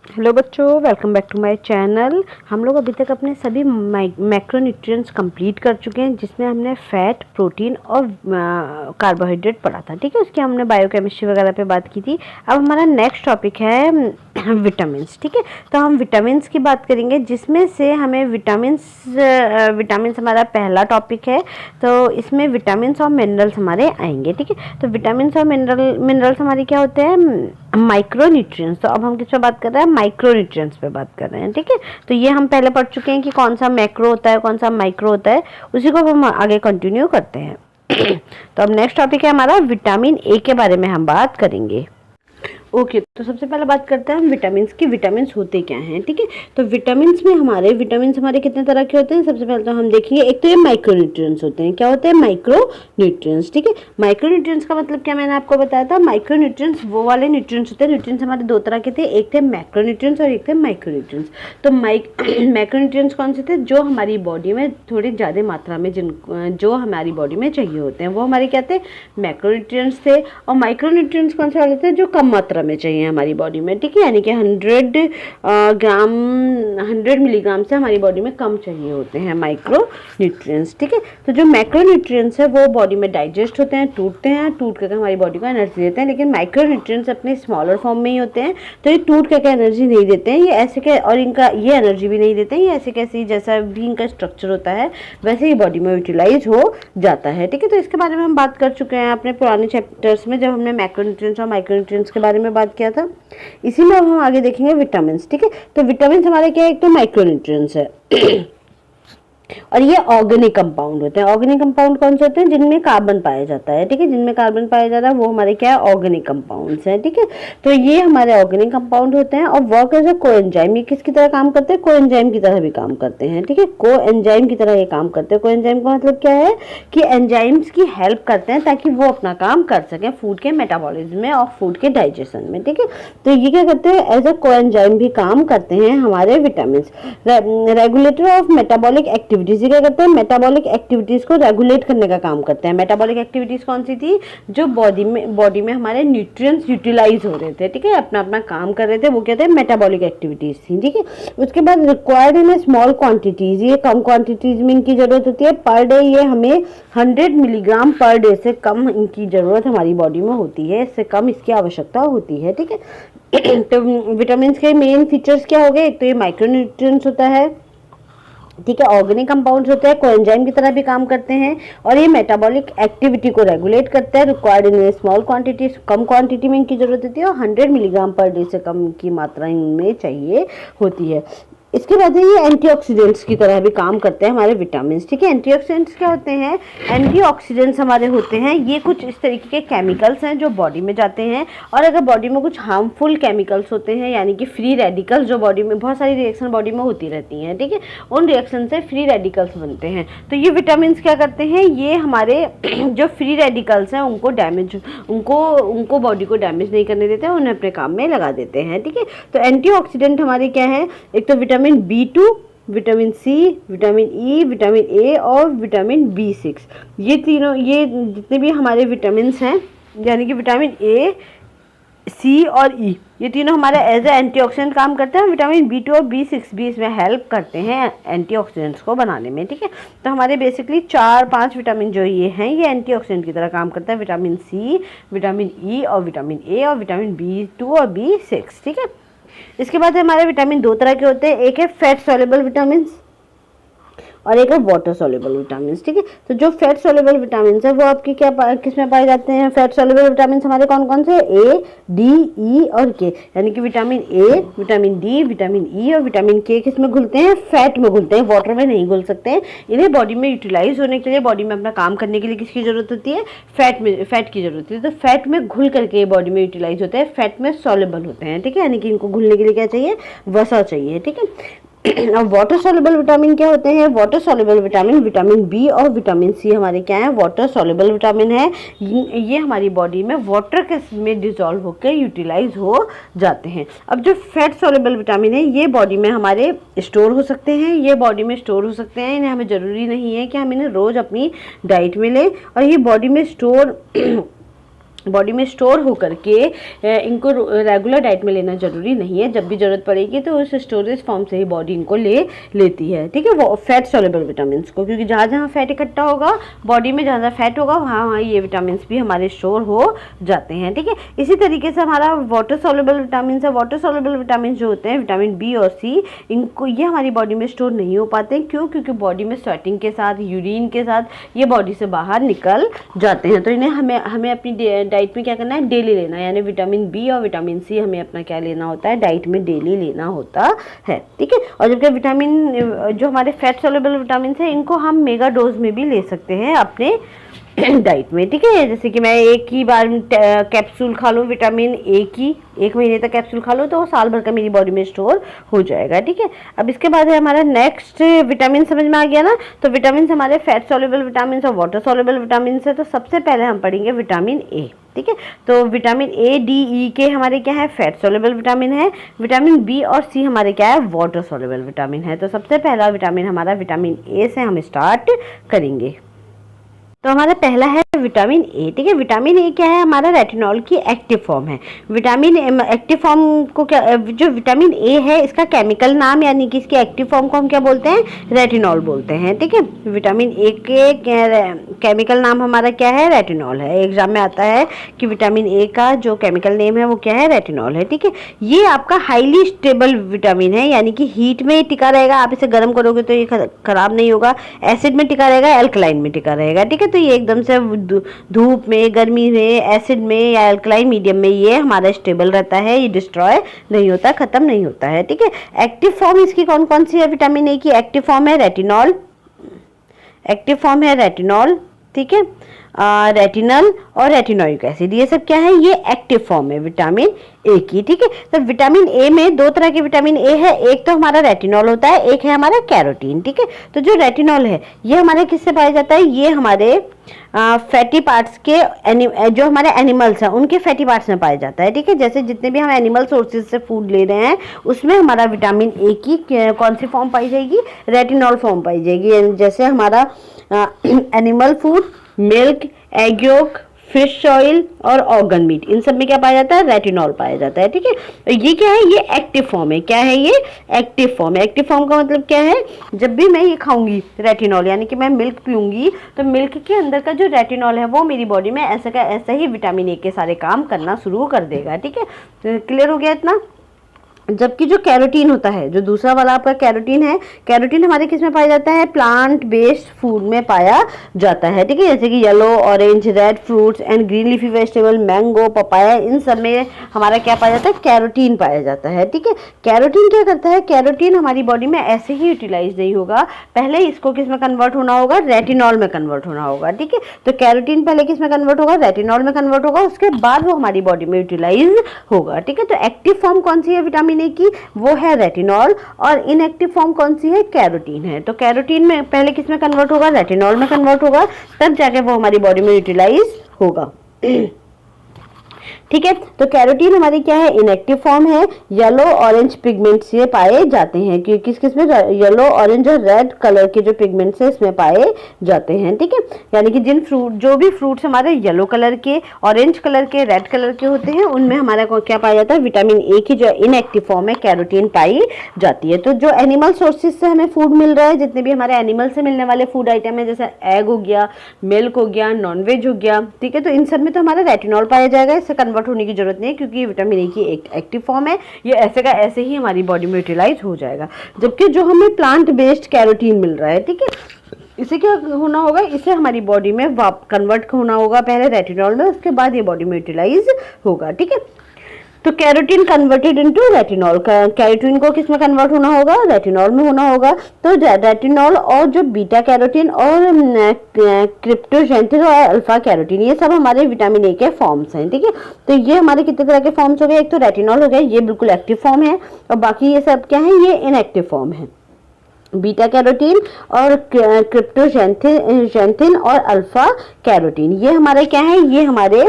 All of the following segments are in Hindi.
हेलो बच्चों, welcome back to my channel. हम लोग अभी तक अपने सभी मैक्रोन्यूट्रिएंट्स कंप्लीट कर चुके हैं, जिसमें हमने फैट, प्रोटीन और कार्बोहाइड्रेट पढ़ा था। ठीक है, उसकी हमने बायोकेमिस्ट्री वगैरह पे बात की थी। अब हमारा नेक्स्ट टॉपिक है विटामिन्स। ठीक है, तो हम विटामिन्स की बात करेंगे, जिसमें से हमें विटामिन्स हमारा पहला टॉपिक है। तो इसमें विटामिन्स और मिनरल्स हमारे आएंगे। ठीक है, तो विटामिन्स और मिनरल्स हमारे क्या होते हैं? माइक्रोन्यूट्रिएंट्स। तो अब हम किस पे बात कर रहे हैं? माइक्रोन्यूट्रिएंट्स पे बात कर रहे हैं। ठीक है, तो ये हम पहले पढ़ चुके हैं कि कौन सा मैक्रो होता है, कौन सा माइक्रो होता है। उसी को हम आगे कंटिन्यू करते हैं। तो अब नेक्स्ट टॉपिक है हमारा विटामिन ए के बारे में हम बात करेंगे। ओके, तो सबसे पहले बात करते हैं हम विटामिन्स की। विटामिन्स होते क्या हैं? ठीक है, तो विटामिन्स हमारे कितने तरह के होते हैं? सबसे पहले तो हम देखेंगे, एक तो ये माइक्रोन्यूट्रिएंट्स होते हैं। क्या होते हैं? माइक्रोन्यूट्रिएंट्स। ठीक है, माइक्रोन्यूट्रिएंट्स का मतलब क्या मैंने आपको बताया था। माइक्रोन्यूट्रिएंट्स वो वाले न्यूट्रिएंट्स होते हैं। न्यूट्रिएंट्स हमारे दो तरह के थे, एक थे मैक्रोन्यूट्रिएंट्स और एक थे माइक्रोन्यूट्रिएंट्स। तो मैक्रोन्यूट्रिएंट्स कौन से थे? जो हमारी बॉडी में थोड़ी ज़्यादा मात्रा में जो हमारी बॉडी में चाहिए होते हैं, वो हमारे क्या थे? मैक्रोन्यूट्रिएंट्स थे। और माइक्रोन्यूट्रिएंट्स कौन से वाले थे? जो कम मात्रा में चाहिए हमारी बॉडी में। ठीक है, यानी कि 100 मिलीग्राम से हमारी बॉडी में कम चाहिए होते हैं माइक्रो न्यूट्रिएंट्स। ठीक है, तो जो मैक्रो न्यूट्रिएंट्स है वो बॉडी में डाइजेस्ट होते हैं, टूट करके हमारी बॉडी को एनर्जी देते हैं। लेकिन माइक्रो न्यूट्रिएंट्स अपने स्मॉलर फॉर्म में ही होते हैं, तो ये टूट करके एनर्जी नहीं देते हैं। ये ऐसे के, और इनका ये एनर्जी भी नहीं देते हैं। ये ऐसे कैसे, जैसा भी इनका स्ट्रक्चर होता है वैसे ही बॉडी में यूटिलाइज हो जाता है। ठीक है, तो इसके बारे में हम बात कर चुके हैं अपने पुराने चैप्टर्स में, जब हमने मैक्रोन्यूट्रिएंट्स और माइक्रोन्यूट्रिएंट्स के बारे में बात किया था। इसी में अब हम आगे देखेंगे विटामिन्स। ठीक है, तो विटामिन्स हमारे क्या है? एक तो माइक्रोन्यूट्रिएंट्स है और ये ऑर्गेनिक कंपाउंड होते हैं। ऑर्गेनिक कंपाउंड कौन से होते हैं? जिनमें कार्बन पाया जाता है। ठीक है, जिनमें कार्बन पाया जाता है वो हमारे क्या है? ऑर्गेनिक कंपाउंड्स हैं। ठीक है, तो ये हमारे ऑर्गेनिक कंपाउंड होते हैं और वर्क एज अ कोएंजाइम। ये किसकी तरह काम करते हैं? कोएंजाइम की तरह भी काम करते हैं। ठीक है, कोएंजाइम की तरह ये काम करते हैं। कोएंजाइम का मतलब क्या है? कि एंजाइम्स की हेल्प करते हैं ताकि वो अपना काम कर सकें फूड के मेटाबॉलिज्म में और फूड के डाइजेशन में। ठीक है, तो ये क्या करते हैं? एज अ कोएंजाइम भी काम करते हैं हमारे vitamins. Regulator of metabolic activities, ये क्या करते हैं? मेटाबॉलिक एक्टिविटीज को रेगुलेट करने का काम करते हैं। मेटाबॉलिक एक्टिविटीज कौन सी थी? जो बॉडी में हमारे न्यूट्रिएंट्स यूटिलाइज हो रहे थे। ठीक है, अपना अपना काम कर रहे थे, वो क्या थे? मेटाबॉलिक एक्टिविटीज थी। ठीक है, उसके बाद रिक्वायर्ड इन स्मॉल क्वांटिटीज, ये कम क्वांटिटीज में इनकी जरूरत होती है। पर डे ये हमें 100 मिलीग्राम पर डे से कम इनकी जरूरत हमारी बॉडी में होती है, इससे कम इसकी आवश्यकता होती है। ठीक है, तो विटामिन के मेन फीचर्स क्या हो गए? एक तो ये माइक्रोन्यूट्रिएंट्स होता है। ठीक है, ऑर्गेनिक कंपाउंड्स होते हैं, कोएंजाइम की तरह भी काम करते हैं और ये मेटाबॉलिक एक्टिविटी को रेगुलेट करते हैं। Required in small quantity, come quantity में इनकी जरूरत होती है और 100 मिलीग्राम पर डे से कम की मात्रा इनमें चाहिए होती है। इसके बाद ये एंटीऑक्सीडेंट्स की तरह भी काम करते हैं हमारे विटामिन। ठीक है, एंटीऑक्सीडेंट्स क्या होते हैं? एंटीऑक्सीडेंट्स हमारे होते हैं, ये कुछ इस तरीके के केमिकल्स हैं जो बॉडी में जाते हैं, और अगर बॉडी में कुछ हार्मफुल केमिकल्स होते हैं, यानी कि फ्री रेडिकल्स, जो बॉडी में बहुत सारी रिएक्शन बॉडी में होती रहती हैं। ठीक है, उन रिएक्शन से फ्री रेडिकल्स बनते हैं। तो ये विटामिन क्या करते हैं? ये हमारे जो फ्री रेडिकल्स हैं उनको बॉडी को डैमेज नहीं करने देते हैं, उन्हें अपने काम में लगा देते हैं। ठीक है, तो एंटीऑक्सीडेंट हमारे क्या है? एक तो vitamin B2, vitamin C, vitamin E, vitamin A और विटामिन B6। ये तीनों, ये जितने भी हमारे विटामिन हैं, यानी कि विटामिन ए, सी और ई, ये तीनों हमारे एज ए एंटीऑक्सीडेंट काम करते हैं। विटामिन B2 और B6 भी इसमें हेल्प करते हैं एंटीऑक्सीडेंट्स को बनाने में। ठीक है, तो हमारे बेसिकली 4-5 विटामिन जो ये हैं, ये एंटीऑक्सीडेंट की तरह काम करते हैं। विटामिन सी, विटामिन ई और विटामिन ए और विटामिन B2 और B6। ठीक है, इसके बाद हमारे विटामिन दो तरह के होते हैं, एक है फैट सॉल्युबल विटामिन और एक है वाटर सॉल्युबल विटामिन। ठीक है, तो जो फैट सॉल्युबल विटामिन है वो आपकी किस में पाए जाते हैं? फैट सॉल्युबल विटामिन हमारे कौन कौन से? ए, डी, ई और के, यानी कि vitamin A, vitamin D, vitamin E और विटामिन के किस में घुलते हैं? फैट में घुलते हैं, वाटर में नहीं घुल सकते हैं। इन्हें बॉडी में यूटिलाइज होने के लिए, बॉडी में अपना काम करने के लिए किसकी जरूरत होती है? फैट की जरूरत होती है। तो फैट में घुल करके बॉडी में यूटिलाइज होते हैं, फैट में सॉल्युबल होते हैं। ठीक है, यानी कि इनको घुलने के लिए क्या चाहिए? वसा चाहिए। ठीक है, अब वाटर सॉल्युबल विटामिन क्या होते हैं? Water soluble vitamin, vitamin B और विटामिन सी हमारे क्या है? वाटर सॉल्युबल विटामिन है। ये हमारी बॉडी में वाटर के में डिसॉल्व होकर यूटिलाइज हो जाते हैं। अब जो फैट सॉल्युबल विटामिन है, ये बॉडी में हमारे स्टोर हो सकते हैं, इन्हें हमें ज़रूरी नहीं है कि हम इन्हें रोज़ अपनी डाइट में लें, और ये बॉडी में स्टोर बॉडी में स्टोर होकर के इनको रेगुलर डाइट में लेना ज़रूरी नहीं है। जब भी ज़रूरत पड़ेगी तो उस स्टोरेज फॉर्म से ही बॉडी इनको लेती है, ठीक है, वो फैट सॉल्युबल विटामिन को, क्योंकि जहाँ जहाँ फैट इकट्ठा होगा बॉडी में, जहाँ जहाँ फैट होगा वहाँ वहाँ ये विटामिन भी हमारे स्टोर हो जाते हैं, ठीक है। इसी तरीके से हमारा वाटर सॉल्युबल विटामिन है। वाटर सॉल्युबल विटामिन जो होते हैं विटामिन बी और सी, इनको ये हमारी बॉडी में स्टोर नहीं हो पाते हैं। क्यों? क्योंकि बॉडी में स्वेटिंग के साथ, यूरिन के साथ ये बॉडी से बाहर निकल जाते हैं। तो इन्हें हमें अपनी डाइट में क्या करना है, डेली लेना है। यानी विटामिन बी और विटामिन सी हमें अपना क्या लेना होता है, डाइट में डेली लेना होता है, ठीक है। और जबकि विटामिन जो हमारे फैट सॉल्युबल विटामिन है इनको हम मेगा डोज में भी ले सकते हैं अपने डाइट में, ठीक है। जैसे कि मैं एक ही बार कैप्सूल खा लूँ विटामिन ए की, 1 महीने तक कैप्सूल खा लूँ तो वो साल भर का मेरी बॉडी में स्टोर हो जाएगा, ठीक है। अब इसके बाद है हमारा नेक्स्ट विटामिन, समझ में आ गया ना। तो विटामिन हमारे फैट सॉल्युबल विटामिन और वाटर सॉल्युबल विटामिन है। तो सबसे पहले हम पढ़ेंगे विटामिन ए, ठीक है। तो विटामिन ए, डी, ई के हमारे क्या है, फैट सॉल्युबल विटामिन है। विटामिन बी और सी हमारे क्या है, वाटर सॉल्युबल विटामिन है। तो सबसे पहला विटामिन हमारा विटामिन ए से हम स्टार्ट करेंगे। तो हमारा पहला है विटामिन ए, ठीक है। विटामिन ए क्या है, हमारा रेटिनॉल की एक्टिव फॉर्म है। विटामिन एक्टिव फॉर्म को क्या, जो विटामिन ए है इसका केमिकल नाम यानी कि इसकी एक्टिव फॉर्म को हम क्या बोलते हैं, रेटिनॉल बोलते हैं, ठीक है। विटामिन ए के केमिकल नाम हमारा क्या है, रेटिनॉल है। एग्जाम में आता है कि विटामिन ए का जो केमिकल नेम है वो क्या है, रेटिनॉल है, ठीक है। ये आपका हाईली स्टेबल विटामिन है, यानी कि हीट में टिका रहेगा। आप इसे गर्म करोगे तो ये खराब नहीं होगा। एसिड में टिका रहेगा, एल्कलाइन में टिका रहेगा, ठीक है। तो ये एकदम से धूप में, गर्मी में, एसिड में या अल्कलाइन मीडियम में ये हमारा स्टेबल रहता है, ये डिस्ट्रॉय नहीं होता, खत्म नहीं होता है, ठीक है। एक्टिव फॉर्म इसकी कौन कौन सी है, विटामिन ए की एक्टिव फॉर्म है रेटिनॉल, एक्टिव फॉर्म है रेटिनॉल, ठीक है, रेटिनल और रेटिनोइक एसिड, ये सब क्या है, ये एक्टिव फॉर्म है विटामिन ए की, ठीक है। तो विटामिन ए में दो तरह के विटामिन ए है, एक तो हमारा रेटिनॉल होता है, एक है हमारा कैरोटीन, ठीक है। तो जो रेटिनॉल है ये हमारे किससे पाया जाता है, ये हमारे फैटी पार्ट्स के जो हमारे एनिमल्स हैं उनके फैटी पार्ट्स में पाया जाता है, ठीक है। जैसे जितने भी हम एनिमल सोर्सेज से फूड ले रहे हैं उसमें हमारा विटामिन ए की कौन सी फॉर्म पाई जाएगी, रेटिनॉल फॉर्म पाई जाएगी। जैसे हमारा animal food, milk, egg yolk, fish oil और ऑर्गन मीट, इन सब में क्या पाया जाता है, रेटिनॉल पाया जाता है, ठीक है। तो ये क्या है, ये एक्टिव फॉर्म है। क्या है ये, एक्टिव फॉर्म है। एक्टिव फॉर्म का मतलब क्या है, जब भी मैं ये खाऊंगी रेटिनॉल, यानी कि मैं मिल्क पीऊंगी तो मिल्क के अंदर का जो रेटिनॉल है वो मेरी बॉडी में ऐसा का ऐसा ही विटामिन ए के सारे काम करना शुरू कर देगा, ठीक है। तो क्लियर हो गया इतना। जबकि जो कैरोटीन होता है, जो दूसरा वाला आपका कैरोटीन है, कैरोटीन हमारे किस में पाया जाता है, प्लांट बेस्ड फूड में पाया जाता है, ठीक है। जैसे कि yellow, orange, red fruits and green leafy vegetable, mango, papaya, इन सब में हमारा क्या पाया जाता है, कैरोटीन पाया जाता है, ठीक है। कैरोटीन क्या करता है, कैरोटीन हमारी बॉडी में ऐसे ही यूटिलाइज नहीं होगा, पहले इसको किस में कन्वर्ट होना होगा, रेटिनॉल में कन्वर्ट होना होगा, ठीक है। तो कैरोटीन पहले किस में कन्वर्ट होगा, रेटिनॉल में कन्वर्ट होगा, उसके बाद वो हमारी बॉडी में यूटिलाइज होगा, ठीक है। तो एक्टिव फॉर्म कौन सी है विटामिन ए की, वो है रेटिनॉल, और इनएक्टिव फॉर्म कौन सी है, कैरोटीन है। तो कैरोटीन में पहले किस में कन्वर्ट होगा, रेटिनॉल में कन्वर्ट होगा, तब जाके वो हमारी बॉडी में यूटिलाइज होगा, ठीक है। तो कैरोटीन हमारी क्या है, इनएक्टिव फॉर्म है। येलो ऑरेंज पिगमेंट से पाए जाते हैं, कि किस किस में, येलो ऑरेंज और रेड कलर के जो पिगमेंट्स हैं इसमें पाए जाते हैं, ठीक है। यानी कि जो भी फ्रूट्स हमारे येलो कलर के, ऑरेंज कलर के, रेड कलर के होते हैं उनमें हमारा क्या पाया जाता है, विटामिन ए की जो इनएक्टिव फॉर्म है कैरोटीन पाई जाती है। तो जो एनिमल सोर्सेज से हमें फूड मिल रहा है, जितने भी हमारे एनिमल से मिलने वाले फूड आइटम है, जैसे एग हो गया, मिल्क हो गया, नॉनवेज हो गया, ठीक है। तो इन सब में तो हमारा रेटिनॉल पाया जाएगा, इससे कन्वर्ट होने की जरूरत नहीं है, क्योंकि ये विटामिन ए की एक एक्टिव फॉर्म है, ये ऐसे का ऐसे ही हमारी बॉडी में यूटिलाइज हो जाएगा। जबकि जो हमें प्लांट बेस्ड कैरोटीन मिल रहा है, ठीक है, इसे क्या होना होगा, इसे हमारी बॉडी में कन्वर्ट होना होगा पहले रेटिनॉल में, उसके बाद ये बॉडी में यूटिलाइज होगा, ठीक है। तो carotene converted into retinol, carotene को किस में कन्वर्ट होना होगा, रेटिनॉल में होना होगा। तो रेटिनॉल और जो बीटा कैरोटीन और क्रिप्टोजेंथिन और अल्फा कैरोटीन, ये सब हमारे विटामिन ए के फॉर्म्स हैं, ठीक है। तो ये हमारे कितने तरह के फॉर्म्स हो गए, एक तो रेटिनॉल हो गया, ये बिल्कुल एक्टिव फॉर्म है, और बाकी ये सब क्या है, ये इनएक्टिव फॉर्म है। बीटा कैरोटीन और क्रिप्टोजेंथिन और अल्फा कैरोटीन, ये हमारे क्या है, ये हमारे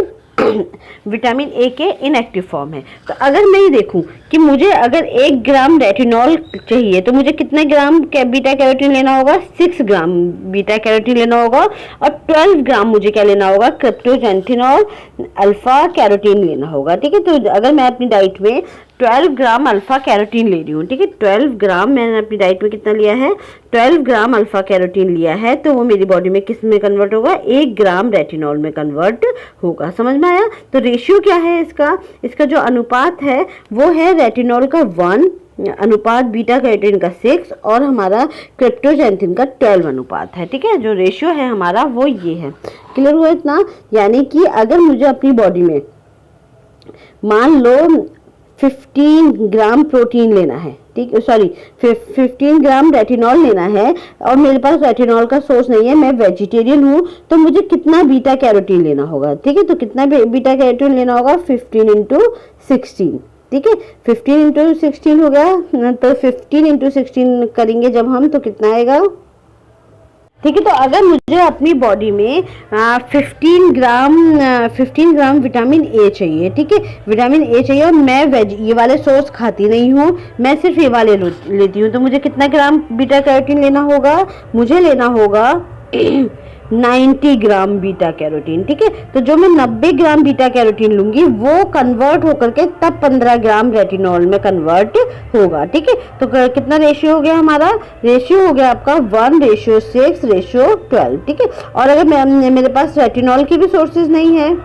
विटामिन ए के इनएक्टिव फॉर्म है। तो अगर मैं ये देखूं कि मुझे अगर 1 ग्राम रेटिनॉल चाहिए तो मुझे कितने ग्राम बीटा कैरोटीन लेना होगा? 6 ग्राम बीटा कैरोटीन लेना होगा। और 12 ग्राम मुझे क्या लेना होगा? क्रिप्टोजेंथिन और अल्फा कैरोटीन लेना होगा। ठीक है, तो अगर मैं अपनी डाइट में 12 ग्राम अल्फा कैरोटीन ले रही हूँ, ठीक है, 12 ग्राम मैंने अपनी डाइट में कितना लिया है? 12 ग्राम अल्फा कैरोटीन लिया है, तो वो मेरी बॉडी में किस में कन्वर्ट होगा? 1 ग्राम रेटिनॉल में कन्वर्ट होगा। समझ में आया? तो रेशियो क्या है इसका जो अनुपात है वो है रेटिनॉल का 1 अनुपात बीटा कैरोटीन का 6 और हमारा क्रिप्टोजेंथिन का 12 अनुपात है। ठीक है, जो रेशियो है हमारा वो ये है। क्लियर हुआ इतना? यानी कि अगर मुझे अपनी बॉडी में मान लो 15 ग्राम प्रोटीन लेना है, ठीक, सॉरी 15 ग्राम रेटिनॉल लेना है और मेरे पास रेटिनॉल का सोर्स नहीं है, मैं वेजिटेरियन हूँ, तो मुझे कितना बीटा कैरोटीन लेना होगा? ठीक है, तो कितना बीटा कैरोटीन लेना होगा? 15 इंटू 16। ठीक है, 15 इंटू 16 हो गया, तो 15 इंटू 16 करेंगे जब हम तो कितना आएगा? ठीक है, तो अगर मुझे अपनी बॉडी में 15 ग्राम विटामिन ए चाहिए, ठीक है, विटामिन ए चाहिए और मैं ये वाले सोर्स खाती नहीं हूँ, मैं सिर्फ ये वाले लेती हूँ, तो मुझे कितना ग्राम बीटा कैरोटीन लेना होगा? मुझे लेना होगा 90 ग्राम बीटा कैरोटीन। ठीक है, तो जो मैं 90 ग्राम बीटा कैरोटीन लूंगी वो कन्वर्ट होकर के तब 15 ग्राम रेटिनॉल में कन्वर्ट होगा। ठीक है, तो कितना रेशियो हो गया हमारा? रेशियो हो गया आपका 1:6:12। ठीक है, और अगर मेरे पास रेटिनॉल की भी सोर्सेज नहीं है,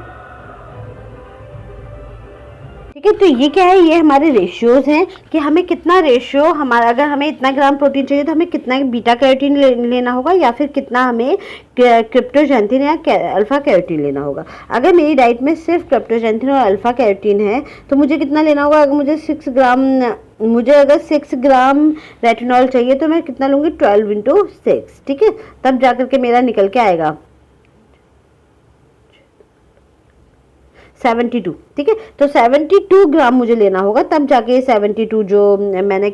ठीक है, तो ये क्या है? ये हमारे रेशियोज हैं कि हमें कितना रेशियो हमारा, अगर हमें इतना ग्राम प्रोटीन चाहिए तो हमें कितना बीटा कैरोटीन लेना होगा या फिर कितना हमें क्रिप्टोजेंथिन या अल्फा कैरोटीन लेना होगा। अगर मेरी डाइट में सिर्फ क्रिप्टोजेंथिन और अल्फा कैरोटीन है तो मुझे कितना लेना होगा? अगर मुझे 6 ग्राम रेटिनॉल चाहिए तो मैं कितना लूँगी? 12 इंटू 6। ठीक है, तब जाकर के मेरा निकल के आएगा 72। ठीक है, तो 72 ग्राम मुझे लेना होगा, तब जाके 72 जो मैंने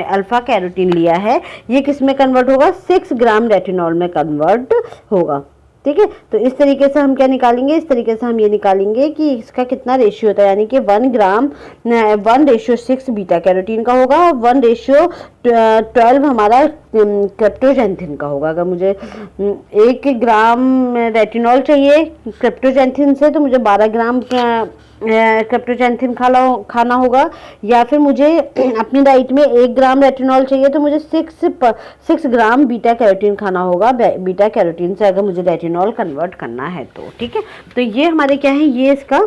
अल्फा कैरोटीन लिया है ये किस में कन्वर्ट होगा? 6 ग्राम रेटिनॉल में कन्वर्ट होगा। ठीक है, तो इस तरीके से हम क्या निकालेंगे? इस तरीके से हम ये निकालेंगे कि इसका कितना रेशियो होता है, यानी कि 1:6 बीटा कैरोटीन का होगा और 1:12 हमारा क्रिप्टोजेंथिन का होगा। अगर मुझे 1 ग्राम रेटिनॉल चाहिए क्रिप्टोजेंथिन से तो मुझे 12 ग्राम क्रिप्टोजेंथिन खाना होगा, या फिर मुझे अपनी डाइट में 1 ग्राम रेटिनॉल चाहिए तो मुझे 6 ग्राम बीटा कैरोटीन खाना होगा बीटा कैरोटीन से, अगर मुझे रेटिनॉल कन्वर्ट करना है तो। ठीक है, तो ये हमारे क्या है? ये इसका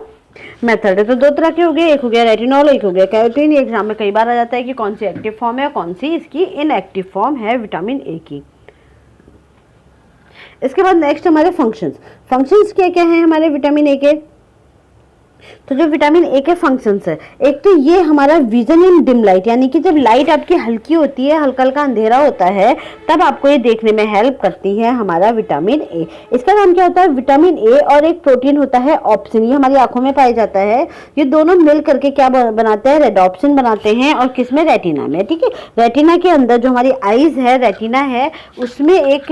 मेथड है। तो 2 तरह के हो गए, एक हो गया रेटिनॉल, एक हो गया कैरोटीन। ये एग्जाम में कई बार आ जाता है कि कौन सी एक्टिव फॉर्म है और कौन सी इसकी इनएक्टिव फॉर्म है विटामिन ए की। इसके बाद नेक्स्ट हमारे फंक्शंस क्या क्या है हमारे विटामिन ए के? तो जो विटामिन ए के फंक्शंस है, एक तो ये हमारा विजन इन डिम लाइट, यानी कि जब लाइट आपकी हल्की होती है, हल्का हल्का अंधेरा होता है, तब आपको ये देखने में हेल्प करती है हमारा विटामिन ए। इसका नाम क्या होता है? विटामिन ए और एक प्रोटीन होता है ऑप्सिन, ये हमारी आंखों में पाया जाता है। ये दोनों मिल करके क्या बनाते हैं? रेडॉप्सिन बनाते हैं, और किसमें? रेटिना में। ठीक है, रेटिना के अंदर जो हमारी आईज है, रेटिना है, उसमें एक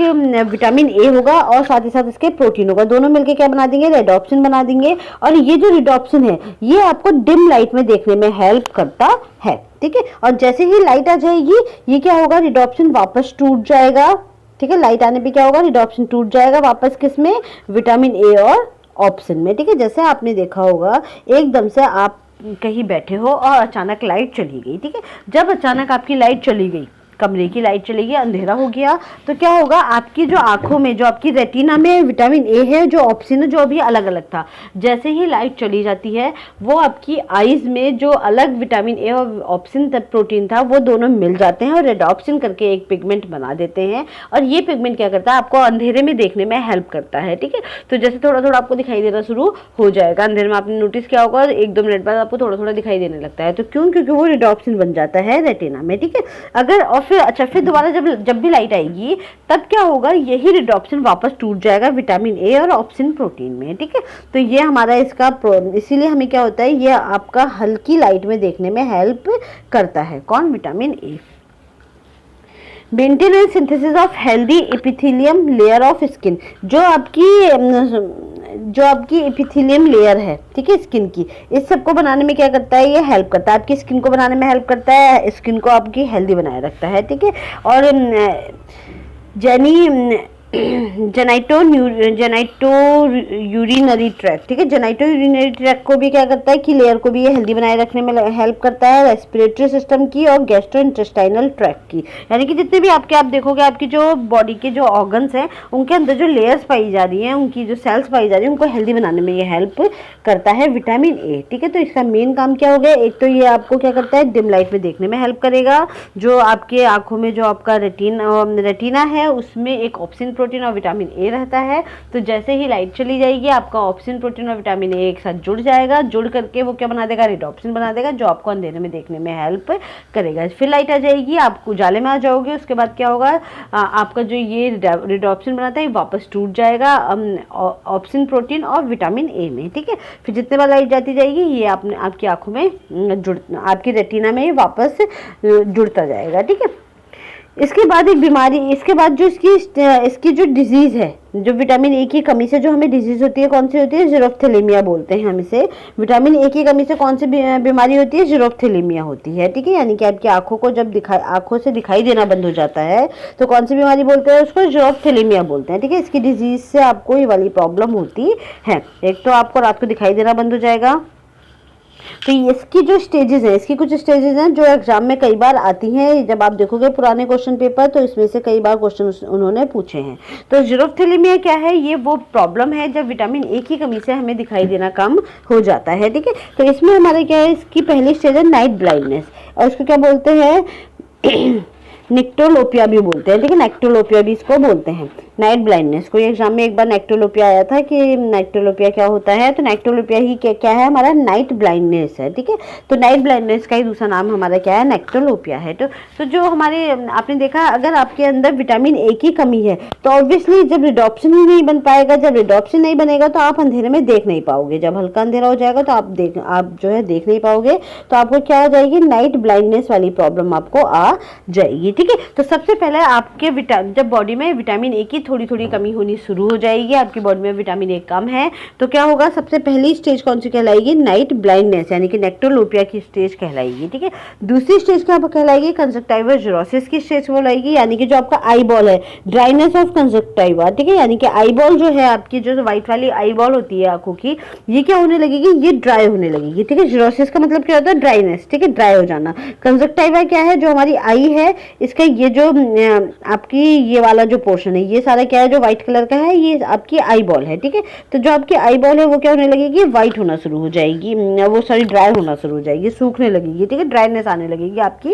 विटामिन ए होगा और साथ ही साथ इसके प्रोटीन होगा, दोनों मिलकर क्या बना देंगे? रेडॉप्सिन बना देंगे। और ये जो ऑप्शन है ये आपको डिम लाइट में देखने में हेल्प करता है। ठीक है, और जैसे ही लाइट आ जाएगी ये क्या होगा? रिडॉप्सिन वापस टूट जाएगा। ठीक है, लाइट आने पे क्या होगा? रिडॉप्सिन टूट जाएगा वापस किसमें? विटामिन ए और ऑप्शन में। ठीक है, जैसे आपने देखा होगा एकदम से आप कहीं बैठे हो और अचानक लाइट चली गई। ठीक है, जब अचानक आपकी लाइट चली गई, कमरे की लाइट चली गई, अंधेरा हो गया, तो क्या होगा? आपकी जो आंखों में, जो आपकी रेटिना में विटामिन ए है, जो ऑप्शन है, जो अभी अलग अलग था, जैसे ही लाइट चली जाती है वो आपकी आईज में जो अलग विटामिन ए और ऑप्शन प्रोटीन था वो दोनों मिल जाते हैं और रेडॉप्सिन करके एक पिगमेंट बना देते हैं। और ये पिगमेंट क्या करता है? आपको अंधेरे में देखने में हेल्प करता है। ठीक है, तो जैसे थोड़ा थोड़ा आपको दिखाई देना शुरू हो जाएगा अंधेरे में, आपने नोटिस किया होगा 1-2 मिनट बाद आपको थोड़ा थोड़ा दिखाई देने लगता है। तो क्यों? क्योंकि वो रेडॉप्सिन बन जाता है रेटिना में। ठीक है, अगर और फिर दोबारा जब भी लाइट आएगी तब क्या होगा? यही रिडॉप्सिन वापस टूट जाएगा विटामिन ए और ऑप्सिन प्रोटीन में। ठीक है, तो ये हमारा इसका इसीलिए हमें क्या होता है? ये आपका हल्की लाइट में देखने में हेल्प करता है। कौन? Vitamin A. Maintain and synthesis of healthy epithelium layer of skin, जो आपकी जो आपकी एपिथेलियम लेयर है, ठीक है, स्किन की, इस सबको बनाने में क्या करता है, ये हेल्प करता है, आपकी स्किन को बनाने में हेल्प करता है, स्किन को आपकी हेल्दी बनाए रखता है, ठीक है। और जेनाइटो यूरिनरी ट्रैक्ट, ठीक है, जेनाइटो यूरिनरी ट्रैक्ट को भी क्या करता है कि लेयर को भी ये हेल्दी बनाए रखने में हेल्प करता है, रेस्पिरेटरी सिस्टम की और गैस्ट्रो इंटेस्टाइनल ट्रैक्ट की, यानी कि जितने भी आप देखोगे आपकी जो बॉडी के जो ऑर्गन्स हैं उनके अंदर जो लेयर्स पाई जा रही हैं, उनकी जो सेल्स पाई जा रही हैं, उनको हेल्दी बनाने में ये हेल्प करता है विटामिन ए, ठीक है। तो इसका मेन काम क्या हो गया, एक तो ये आपको क्या करता है, डिम लाइट में देखने में हेल्प करेगा, जो आपके आंखों में जो आपका रेटिना है उसमें एक ऑप्सिन प्रोटीन और विटामिन ए रहता है, तो जैसे ही लाइट चली जाएगी आपका ऑप्सिन प्रोटीन और विटामिन ए एक साथ जुड़ जाएगा, जुड़ करके वो क्या बना देगा, रेडॉप्सिन बना देगा, जो आपको अंधेरे में देखने में हेल्प करेगा। फिर लाइट आ जाएगी, आप उजाले में आ जाओगे, उसके बाद क्या होगा, आपका जो ये रेडॉप्सिन बनाता है वापस टूट जाएगा ऑप्सिन प्रोटीन और विटामिन ए में, ठीक है। फिर जितने बार लाइट जाती जाएगी ये आपकी आंखों में आपकी रेटिना में वापस जुड़ता जाएगा, ठीक है। इसके बाद एक बीमारी, इसके बाद जो इसकी जो डिजीज़ है, जो विटामिन ए की कमी से जो हमें डिजीज़ होती है, कौन सी होती है, ज़ीरोफ्थेलेमिया बोलते हैं हम इसे। विटामिन ए की कमी से कौन सी बीमारी होती है, ज़ीरोफ्थेलेमिया होती है, ठीक है। यानी कि आपकी आंखों को जब आंखों से दिखाई देना बंद हो जाता है तो कौन सी बीमारी बोलते हैं, उसको ज़ीरोफ्थेलेमिया बोलते हैं, ठीक है। इसकी डिजीज़ से आपको ये वाली प्रॉब्लम होती है, एक तो आपको रात को दिखाई देना बंद हो जाएगा। तो इसकी जो स्टेजेस हैं, इसकी कुछ स्टेजेस हैं जो एग्जाम में कई बार आती हैं, जब आप देखोगे पुराने क्वेश्चन पेपर तो इसमें से कई बार क्वेश्चन उन्होंने पूछे हैं। तो ज़ीरोफ्थेलेमिया क्या है, ये वो प्रॉब्लम है जब विटामिन ए की कमी से हमें दिखाई देना कम हो जाता है, ठीक है। तो इसमें हमारे क्या है, इसकी पहली स्टेज है नाइट ब्लाइंडनेस, और इसको क्या बोलते हैं, निक्टोलोपिया भी बोलते हैं, ठीक है, नेक्टोलोपिया भी इसको बोलते हैं, नाइट ब्लाइंडनेस को। एग्जाम में एक बार नेक्टोलोपिया आया था कि नेक्टोलोपिया क्या होता है, तो नेक्टोलोपिया ही क्या है, हमारा नाइट ब्लाइंडनेस है, ठीक है। तो नाइट ब्लाइंडनेस का ही दूसरा नाम हमारा क्या है, नेक्टोलोपिया है। तो जो हमारे आपने देखा, अगर आपके अंदर विटामिन ए की कमी है तो ऑब्वियसली जब रिडॉप्सिन ही नहीं बन पाएगा, जब रिडॉप्सिन नहीं बनेगा तो आप अंधेरे में देख नहीं पाओगे, जब हल्का अंधेरा हो जाएगा तो आप जो है देख नहीं पाओगे, तो आपको क्या आ जाएगी, नाइट ब्लाइंडनेस वाली प्रॉब्लम आपको आ जाएगी, ठीक है। तो सबसे पहले आपके जब बॉडी में विटामिन ए की थोड़ी थोड़ी कमी होनी शुरू हो जाएगी, आपकी बॉडी में विटामिन ए कम है, तो क्या होगा, सबसे पहली स्टेज कौन सी कहलाएगी, नाइट ब्लाइंडनेस, यानी कि नेक्टोलोपिया की स्टेज कहलाएगी, ठीक है। दूसरी स्टेज क्या कहलाएगी, कंजक्टिवा ज़ीरोसिस की स्टेज बोलाएगी, यानी कि जो आपका आई बॉल है, ड्राइनेस ऑफ कंजक्टिवा, ठीक है, यानी कि आई बॉल जो है आपकी, जो व्हाइट वाली आई बॉल होती है आंखों की, ये क्या होने लगेगी, ये ड्राई होने लगेगी, ठीक है। ज़ीरोसिस का मतलब क्या होता है, ड्राइनेस, ठीक है, ड्राई हो जाना। कंजक्टिवा क्या है, जो हमारी आई है, इसका ये जो आपकी ये वाला जो पोर्शन है, ये सारा क्या है, जो व्हाइट कलर का है, ये आपकी आई बॉल है, ठीक है। तो जो आपकी आई बॉल है वो क्या होने लगेगी, व्हाइट होना शुरू हो जाएगी, वो सॉरी ड्राई होना शुरू हो जाएगी, सूखने लगेगी, ठीक है, ड्राइनेस आने लगेगी आपकी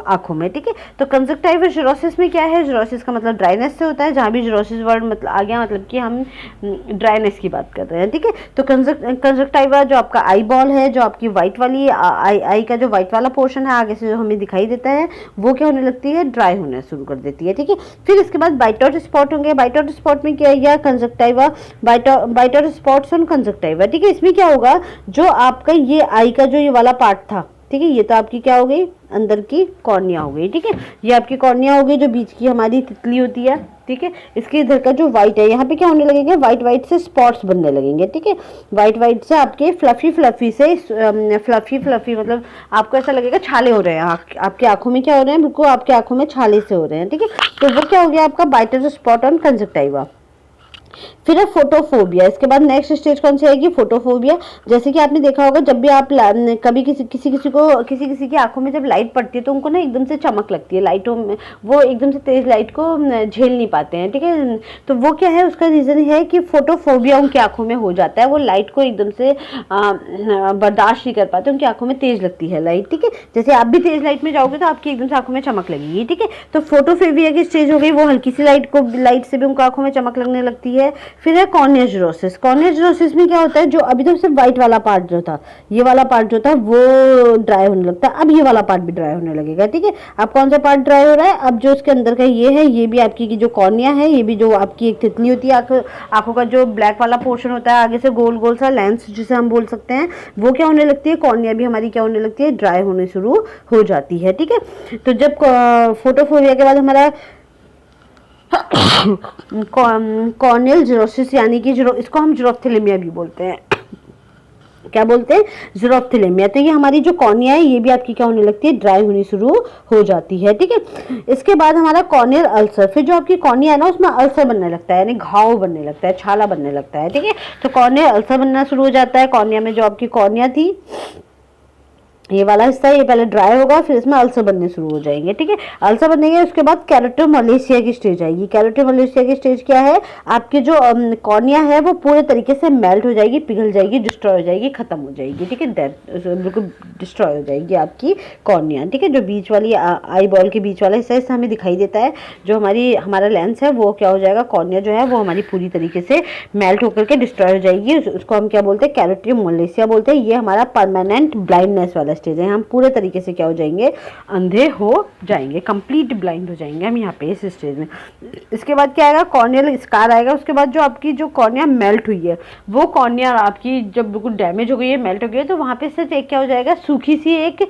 आंखों में, ठीक है। तो कंजक्टिवा ज़ीरोसिस में क्या है, ज़ीरोसिस का मतलब ड्राइनेस से होता है, जहाँ भी ज़ीरोसिस वर्ड मतलब आ गया, मतलब कि हम ड्राइनेस की बात कर रहे हैं, ठीक है। तो कंजक्टिवा जो आपका आई बॉल है, जो आपकी व्हाइट वाली आई का जो व्हाइट वाला पोर्शन है आगे से जो हमें दिखाई देता है, वो क्या होने लगती है, ड्राई होना शुरू कर देती है, ठीक है। फिर इसके बाद बाइटॉट स्पॉट होंगे, बाइटॉट स्पॉट में क्या है, या conjunctiva, Bitot spots on conjunctiva, ठीक है। इसमें क्या होगा, जो आपका ये आई का जो ये वाला पार्ट था, ठीक है, ये तो आपकी क्या हो गई, अंदर की कॉर्निया हो गई, ठीक है, ये आपकी कॉर्निया हो गई, जो बीच की हमारी तितली होती है, ठीक है। इसके इधर का जो व्हाइट है, यहाँ पे क्या होने लगेंगे, व्हाइट व्हाइट से स्पॉट्स बनने लगेंगे, ठीक है, व्हाइट व्हाइट से आपके फ्लफी से फ्लफी मतलब आपको ऐसा लगेगा छाले हो रहे हैं, आपकी आंखों में क्या हो रहे हैं, बिल्कुल आपकी आंखों में छाले से हो रहे हैं, ठीक है। तो वो क्या हो गया आपका बाइटॉट स्पॉट ऑन कंजक्टिवा। फिर है फोटोफोबिया, इसके बाद नेक्स्ट स्टेज कौन सी आएगी, फोटोफोबिया। जैसे कि आपने देखा होगा, जब भी आप कभी किसी की आंखों में जब लाइट पड़ती है तो उनको ना एकदम से चमक लगती है लाइटों में, वो एकदम से तेज लाइट को झेल नहीं पाते हैं, ठीक है। तो वो क्या है, उसका रीज़न है कि फोटोफोबिया उनकी आंखों में हो जाता है, वो लाइट को एकदम से बर्दाश्त नहीं कर पाते, उनकी आंखों में तेज लगती है लाइट, ठीक है। जैसे आप भी तेज लाइट में जाओगे तो आपकी एकदम से आंखों में चमक लगेगी, ठीक है। तो फोटोफोबिया की स्टेज हो गई, वो हल्की सी लाइट से भी उनको आंखों में चमक लगने लगती है। फिर है कॉर्निया ज़ीरोसिस, कॉर्निया ज़ीरोसिस में क्या होता है, जो अभी तो सिर्फ व्हाइट वाला पार्ट जो था, ये वाला पार्ट जो था वो ड्राई होने लगता है, अब ये वाला पार्ट भी ड्राई होने लगेगा, ठीक है। अब कौन सा पार्ट ड्राई हो रहा है, अब जो इसके अंदर का ये है, ये भी आपकी की जो कॉर्निया है, ये भी जो आपकी एक तितली होती है, आंखों का जो ब्लैक वाला पोर्शन होता है आगे से गोल गोल सा लेंस जिसे हम बोल सकते हैं, वो क्या होने लगती है, कॉर्निया भी हमारी क्या होने लगती है, ड्राई होने शुरू हो जाती है, ठीक है। तो जब फोटोफोबिया के बाद हमारा कॉर्नियल जीरोसिस यानी कि इसको हम जीरोफ्थेलेमिया भी बोलते हैं। क्या बोलते हैं? जीरोफ्थेलेमिया। तो ये हमारी जो कॉर्निया है ये भी आपकी क्या होने लगती है? ड्राई होनी शुरू हो जाती है। ठीक है, इसके बाद हमारा कॉर्नियल अल्सर। फिर जो आपकी कॉर्निया है ना उसमें अल्सर बनने लगता है, यानी घाव बनने लगता है, छाला बनने लगता है। ठीक है, तो कॉर्नियल अल्सर बनना शुरू हो जाता है। कॉर्निया में जो आपकी कॉर्निया थी, ये वाला हिस्सा ये पहले ड्राई होगा, फिर इसमें अल्सर बनने शुरू हो जाएंगे। ठीक है, अल्सर बनेंगे, उसके बाद कैरोटोमलेशिया की स्टेज आएगी। कैरोटोमलेशिया की स्टेज क्या है? आपकी जो कॉर्निया है वो पूरे तरीके से मेल्ट हो जाएगी, पिघल जाएगी, डिस्ट्रॉय हो जाएगी, खत्म हो जाएगी। ठीक है, बिल्कुल डिस्ट्रॉय हो जाएगी आपकी कॉर्निया। ठीक है, जो बीच वाली आई बॉल के बीच वाला हिस्सा हमें दिखाई देता है, जो हमारा लेंस है वो क्या हो जाएगा? कॉर्निया जो है वो हमारी पूरी तरीके से मेल्ट होकर के डिस्ट्रॉय हो जाएगी। उसको हम क्या बोलते हैं? कैरोटोमलेशिया बोलते हैं। ये हमारा परमानेंट ब्लाइंडनेस वाला स्टेज है। हम पूरे तरीके से क्या हो जाएंगे? अंधे हो जाएंगे, कंप्लीट ब्लाइंड हो जाएंगे हम यहाँ पे इस स्टेज में। इसके बाद क्या आएगा? कॉर्नियल स्कार आएगा। उसके बाद जो आपकी जो कॉर्निया मेल्ट हुई है वो कॉर्निया आपकी जब बिल्कुल डैमेज हो गई है, मेल्ट हो गई है, तो वहाँ पे सिर्फ एक क्या हो जाएगा? सूखी सी एक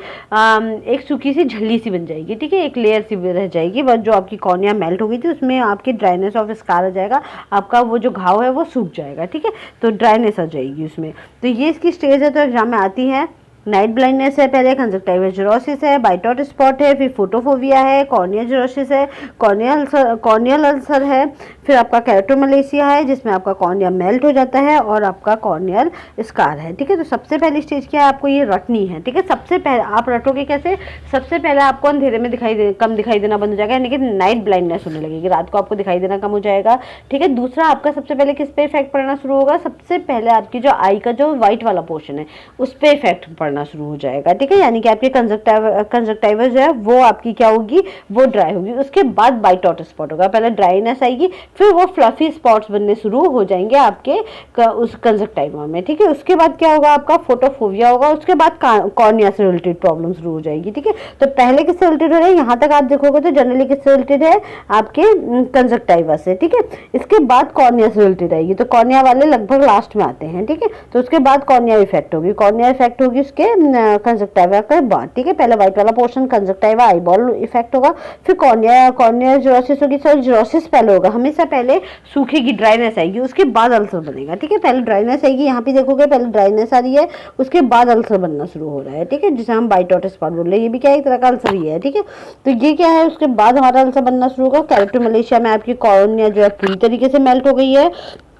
सूखी सी झिल्ली सी बन जाएगी। ठीक है, एक लेयर सी रह जाएगी। बस जो आपकी कॉर्निया मेल्ट हो गई थी उसमें आपकी ड्राइनेस ऑफ स्कार आ जाएगा, आपका वो जो घाव है वो सूख जाएगा। ठीक है, तो ड्राइनेस आ जाएगी उसमें। तो ये इसकी स्टेज है, तो एग्जाम में आती है। नाइट ब्लाइंडनेस है, पहले कंजक्टिवा जीरोसिस है, बाइटॉट स्पॉट है, फिर फोटोफोबिया है, कॉर्नियल जीरोसिस है, कॉर्नियल अल्सर है, फिर आपका कैरोटोमलेशिया है जिसमें आपका कॉर्निया मेल्ट हो जाता है, और आपका कॉर्नियल स्कार है। ठीक है, तो सबसे पहली स्टेज क्या है? आपको ये रटनी है। ठीक है, सबसे पहले आप रटोगे कैसे? सबसे पहले आपको अंधेरे में कम दिखाई देना बंद हो जाएगा, यानी कि नाइट ब्लाइंडनेस होने लगेगी, रात को आपको दिखाई देना कम हो जाएगा। ठीक है, दूसरा आपका सबसे पहले किस पे इफेक्ट पड़ना शुरू होगा? सबसे पहले आपकी जो आई का जो व्हाइट वाला पोर्शन है उस पर इफेक्ट पड़ना शुरू हो जाएगा। ठीक है, यानी कि आपकी कंजक्टिवा जो है वो आपकी क्या होगी? वो ड्राई होगी। उसके बाद बाइटॉट स्पॉट होगा, पहले ड्राइनेस आएगी, फिर वो फ्लफी स्पॉट्स बनने शुरू हो जाएंगे आपके उस कंजक्टिवा में। ठीक है, उसके बाद क्या होगा? आपका फोटोफोबिया होगा। उसके बाद कॉर्निया से रिलेटेड प्रॉब्लम शुरू हो जाएगी। ठीक है, तो पहले किससे रिलेटेड हो रहा है? यहाँ तक आप देखोगे तो जनरली किससे रिलेटेड है? आपके कंजक्टिवा से। ठीक है, इसके बाद कॉर्निया से रिलेटेड आएगी, तो कॉर्निया वाले लगभग लास्ट में आते हैं। ठीक है, तो उसके बाद कॉर्निया इफेक्ट होगी। कॉर्निया इफेक्ट होगी उसके कंजक्टिवा के बाद। ठीक है, पहले व्हाइट वाला पोर्शन कंजक्टिवा आईबॉल इफेक्ट होगा, फिर कॉर्निया जीरोसिस होगी। सॉरी, जीरोसिस पहले होगा, हमेशा पहले सूखेगी, ड्राइनेस आएगी, उसके बाद अल्सर बनेगा। ठीक है, पहले ड्राइनेस आएगी, यहाँ पे देखोगे पहले ड्राइनेस आ रही है, उसके बाद अल्सर बनना शुरू हो रहा है। ठीक है, जिसे हम बाइटॉट स्पॉट बोल रहे हैं, ये भी क्या एक तरह का अल्सर ही है। ठीक है, तो ये क्या है? उसके बाद हमारा अल्सर बनना शुरू होगा। कैरोटोमलेशिया में आपकी कॉर्निया जो है पूरी तरीके से मेल्ट हो गई है,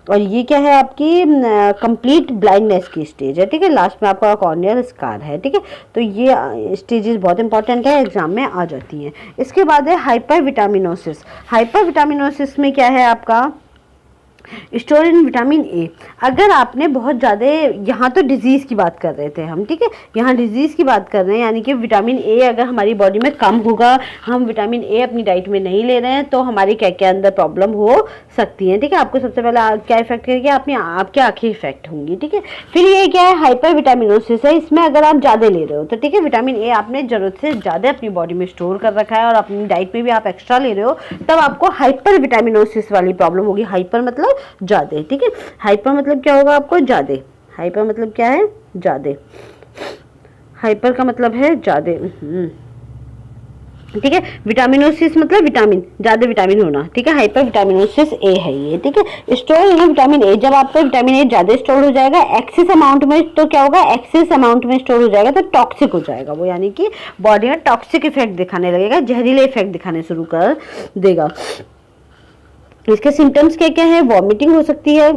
और ये क्या है? आपकी कंप्लीट ब्लाइंडनेस की स्टेज है। ठीक है, लास्ट में आपका कॉर्नियल स्कार है। ठीक है, तो ये स्टेजेस बहुत इंपॉर्टेंट है, एग्जाम में आ जाती हैं। इसके बाद है हाइपर विटामिनोसिस। हाइपर विटामिनोसिस में क्या है? आपका स्टोर इन विटामिन ए। अगर आपने बहुत ज़्यादा, यहाँ तो डिजीज़ की बात कर रहे थे हम, ठीक है, यहाँ डिजीज़ की बात कर रहे हैं, यानी कि विटामिन ए अगर हमारी बॉडी में कम होगा, हम विटामिन ए अपनी डाइट में नहीं ले रहे हैं, तो हमारी क्या क्या अंदर प्रॉब्लम हो सकती है। ठीक है, आपको सबसे पहले क्या इफेक्ट करेगी? आपकी आँखें इफेक्ट होंगी। ठीक है, फिर ये क्या है? हाइपर विटामिनोसिस है। इसमें अगर आप ज़्यादा ले रहे हो तो ठीक है, विटामिन ए आपने ज़रूरत से ज़्यादा अपनी बॉडी में स्टोर कर रखा है और अपनी डाइट में भी आप एक्स्ट्रा ले रहे हो, तब आपको हाइपर विटामिनोसिस वाली प्रॉब्लम होगी। हाइपर मतलब ज़्यादा। ठीक है, हाइपर मतलब क्या होगा? आपको ज़्यादा। हाइपर मतलब क्या है? ज़्यादा। हाइपर का मतलब है ज़्यादा। ठीक है, विटामिनोसिस मतलब विटामिन, ज़्यादा विटामिन होना। ठीक है, हाइपर विटामिनोसिस ए है ये। ठीक है, स्टोर इन विटामिन ए। जब आपका विटामिन ए ज़्यादा स्टोर हो जाएगा एक्सेस अमाउंट में, तो क्या होगा? एक्सेस अमाउंट में स्टोर हो जाएगा तो टॉक्सिक हो जाएगा वो, यानी कि बॉडी में टॉक्सिक इफेक्ट दिखाने लगेगा, जहरीले इफेक्ट दिखाने शुरू कर देगा। इसके सिम्टम्स क्या क्या है? वॉमिटिंग हो सकती है।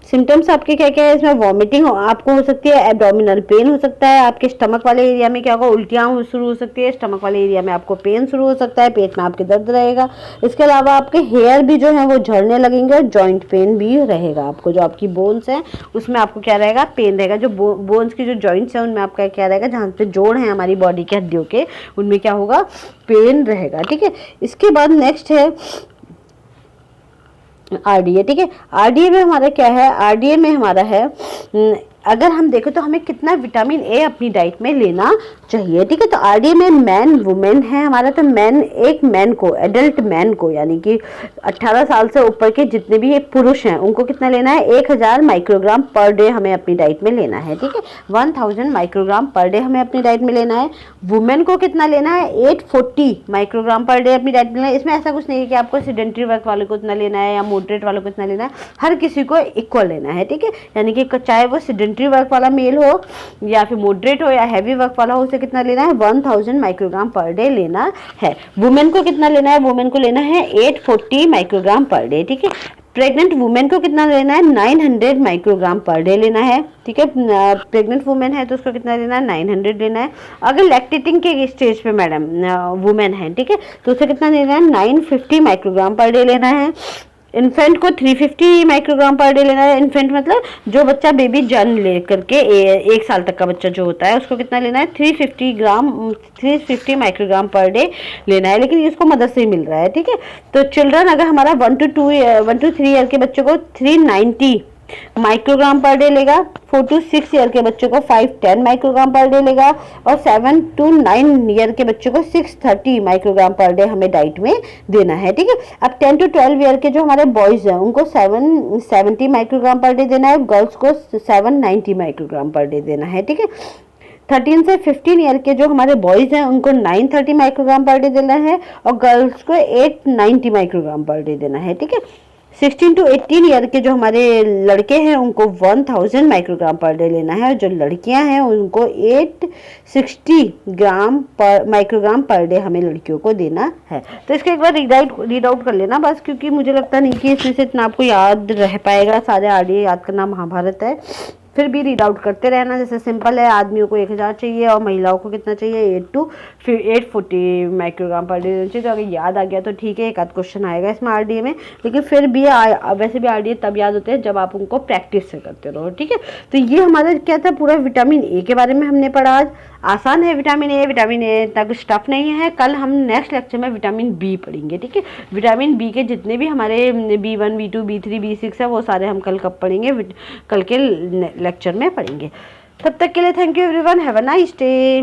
सिम्टम्स आपके क्या क्या है इसमें? वॉमिटिंग आपको हो सकती है, एब्डोमिनल पेन हो सकता है, आपके स्टमक वाले एरिया में क्या होगा? उल्टियाँ शुरू हो सकती है, स्टमक वाले एरिया में आपको पेन शुरू हो सकता है, पेट में आपके दर्द रहेगा। इसके अलावा आपके हेयर भी जो है वो झड़ने लगेंगे, और जॉइंट पेन भी रहेगा आपको। जो आपकी बोन्स हैं उसमें आपको क्या रहेगा? पेन रहेगा। जो बोन्स की जो जॉइंट्स हैं उनमें आपका क्या रहेगा? जहाँ पे जोड़ हैं हमारी बॉडी के हड्डियों के, उनमें क्या होगा? पेन रहेगा। ठीक है, इसके बाद नेक्स्ट है आरडीए। ठीक है, आरडीए में हमारा क्या है? आरडीए में हमारा है अगर हम देखें तो हमें कितना विटामिन ए अपनी डाइट में लेना चाहिए, ठीक है। तो आरडीए में मैन वुमेन है हमारा, तो मैन, एक मैन को, एडल्ट मैन को, यानी कि 18 साल से ऊपर के जितने भी पुरुष हैं उनको कितना लेना है, 1000 माइक्रोग्राम पर डे हमें अपनी डाइट में लेना है, ठीक है। 1000 माइक्रोग्राम पर डे हमें अपनी डाइट में लेना है। वुमेन को कितना लेना है, 840 माइक्रोग्राम पर डे अपनी डाइट में लेना है। इसमें ऐसा कुछ नहीं है कि आपको सेडेंटरी वर्क वालों को इतना लेना है या मॉडरेट वालों को इतना लेना है, हर किसी को इक्वल लेना है, ठीक है। यानी कि चाहे वो सेडेंटरी वर्क वाला मेल हो या फिर मॉडरेट हो या हैवी वर्क वाला हो, उसे कितना लेना है, 1000 माइक्रोग्राम पर डे लेना है। वुमेन को कितना लेना है, वुमेन को लेना है 840 माइक्रोग्राम पर डे, ठीक है। प्रेग्नेंट वुमेन को कितना लेना है, 900 माइक्रोग्राम पर डे लेना है, ठीक है। प्रेग्नेंट वुमेन है तो उसको कितना लेना है, 900 लेना है। अगर लैक्टेटिंग के स्टेज पे मैडम वुमेन है, ठीक है, तो उसे कितना लेना है, 950 माइक्रोग्राम पर डे लेना है। इन्फेंट को 350 माइक्रोग्राम पर डे लेना है। इन्फेंट मतलब जो बच्चा बेबी जन्म ले करके 1 साल तक का बच्चा जो होता है उसको कितना लेना है, 350 माइक्रोग्राम पर डे लेना है, लेकिन इसको मदद से ही मिल रहा है, ठीक है। तो चिल्ड्रन अगर हमारा 1 to 3 ईयर के बच्चों को 390 माइक्रोग्राम पर डे लेगा, 4 to 6 ईयर के बच्चों को 510 माइक्रोग्राम पर डे लेगा, और 7 to 9 ईयर के बच्चों को 630 माइक्रोग्राम पर डे हमें डाइट में देना है, ठीक है। अब 10 to 12 ईयर के जो हमारे बॉयज हैं उनको 770 माइक्रोग्राम पर डे देना है, गर्ल्स को 790 माइक्रोग्राम पर डे देना है, ठीक है। 13 से 15 ईयर के जो हमारे बॉयज हैं उनको 930 माइक्रोग्राम पर डे देना है, और गर्ल्स को 890 माइक्रोग्राम पर डे देना है, ठीक है। 16 to 18 ईयर के जो हमारे लड़के हैं उनको 1000 माइक्रोग्राम पर डे लेना है, और जो लड़कियां हैं उनको 860 माइक्रोग्राम पर डे हमें लड़कियों को देना है। तो इसको एक बार रीड आउट कर लेना बस, क्योंकि मुझे लगता नहीं कि इसमें से इतना आपको याद रह पाएगा। सारे आरडीए याद करना महाभारत है, फिर भी रीड आउट करते रहना। जैसे सिंपल है, आदमियों को 1000 चाहिए और महिलाओं को कितना चाहिए, 840 माइक्रोग्राम पर डे चाहिए। तो अगर याद आ गया तो ठीक है, एक आध क्वेश्चन आएगा इसमें आरडीए में, लेकिन फिर भी वैसे भी आरडीए तब याद होते हैं जब आप उनको प्रैक्टिस से करते रहो, ठीक है। तो ये हमारा क्या था, पूरा विटामिन ए के बारे में हमने पढ़ा आज। आसान है विटामिन ए इतना कुछ टफ नहीं है। कल हम नेक्स्ट लेक्चर में विटामिन बी पढ़ेंगे, ठीक है। विटामिन बी के जितने भी हमारे B1 B2 B3 B6 है वो सारे हम कल कब पढ़ेंगे, कल के लेक्चर में पढ़ेंगे। तब तक के लिए thank you everyone, have a nice day.